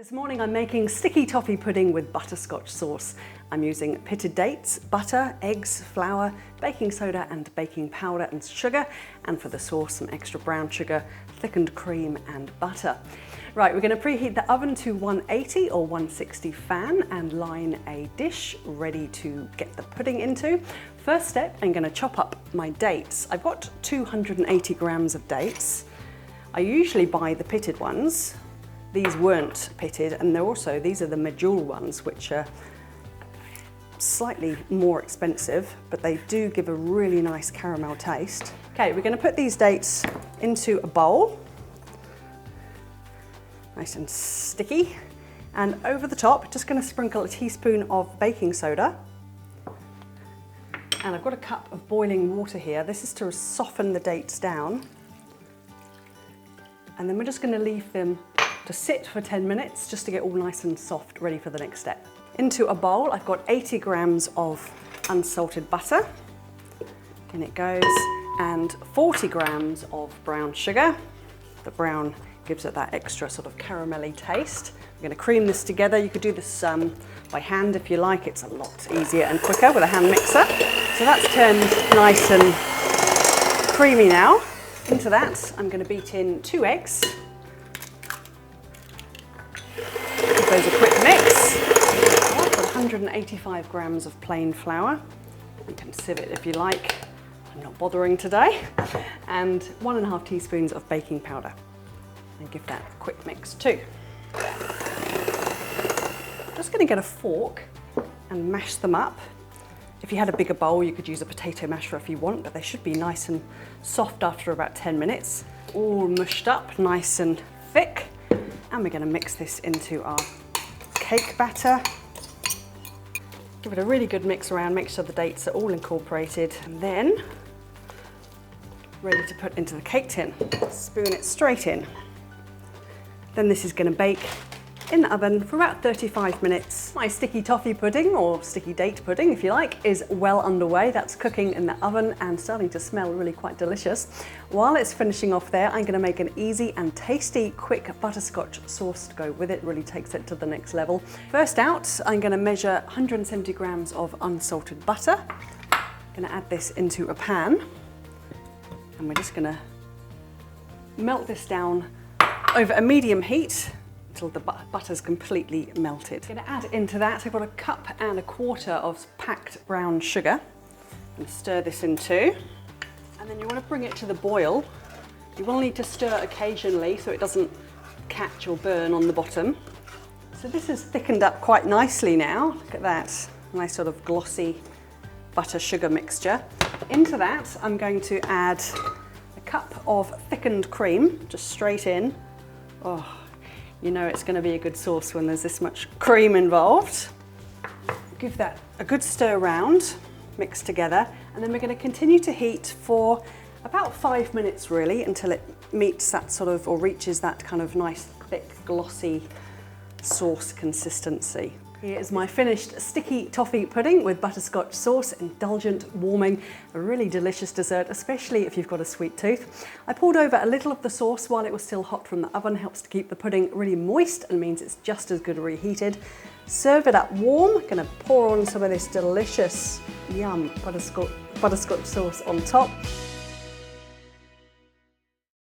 This morning I'm making sticky toffee pudding with butterscotch sauce. I'm using pitted dates, butter, eggs, flour, baking soda and baking powder and sugar, and for the sauce some extra brown sugar, thickened cream and butter. Right, we're going to preheat the oven to 180 or 160 fan and line a dish ready to get the pudding into. First step, I'm going to chop up my dates. I've got 280 grams of dates. I usually buy the pitted ones. These weren't pitted, and these are the medjool ones, which are slightly more expensive, but they do give a really nice caramel taste. Okay, we're going to put these dates into a bowl, nice and sticky, and over the top, just going to sprinkle a teaspoon of baking soda. And I've got a cup of boiling water here. This is to soften the dates down. And then we're just going to leave them to sit for 10 minutes just to get all nice and soft, ready for the next step. Into a bowl, I've got 80 grams of unsalted butter. In it goes, and 40 grams of brown sugar. The brown gives it that extra sort of caramelly taste. I'm going to cream this together. You could do this by hand if you like. It's a lot easier and quicker with a hand mixer. So that's turned nice and creamy now. Into that, I'm going to beat in 2 eggs. Give those a quick mix. I've got 185 grams of plain flour. You can sieve it if you like. I'm not bothering today. And 1.5 teaspoons of baking powder. And give that a quick mix too. Just going to get a fork and mash them up. If you had a bigger bowl, you could use a potato masher if you want, but they should be nice and soft after about 10 minutes. All mushed up, nice and thick. And we're going to mix this into our cake batter. Give it a really good mix around, make sure the dates are all incorporated, and then ready to put into the cake tin. Spoon it straight in. Then this is going to bake in the oven for about 35 minutes. My sticky toffee pudding, or sticky date pudding if you like, is well underway. That's cooking in the oven and starting to smell really quite delicious. While it's finishing off there, I'm going to make an easy and tasty quick butterscotch sauce to go with it. Really takes it to the next level. First out, I'm going to measure 170 grams of unsalted butter. I'm going to add this into a pan, and we're just going to melt this down over a medium heat until the butter's completely melted. I'm going to add into that, I've got 1.25 cups of packed brown sugar. And stir this in too. And then you want to bring it to the boil. You will need to stir occasionally so it doesn't catch or burn on the bottom. So this is thickened up quite nicely now. Look at that, nice sort of glossy butter sugar mixture. Into that I'm going to add a cup of thickened cream, just straight in. Oh, you know it's going to be a good sauce when there's this much cream involved. Give that a good stir around, mix together, and then we're going to continue to heat for about 5 minutes really, until it meets that sort of, or reaches that kind of nice thick glossy sauce consistency. Here is my finished sticky toffee pudding with butterscotch sauce, indulgent, warming, a really delicious dessert, especially if you've got a sweet tooth. I poured over a little of the sauce while it was still hot from the oven, helps to keep the pudding really moist and means it's just as good reheated. Serve it up warm. I'm gonna pour on some of this delicious, yum, butterscotch sauce on top.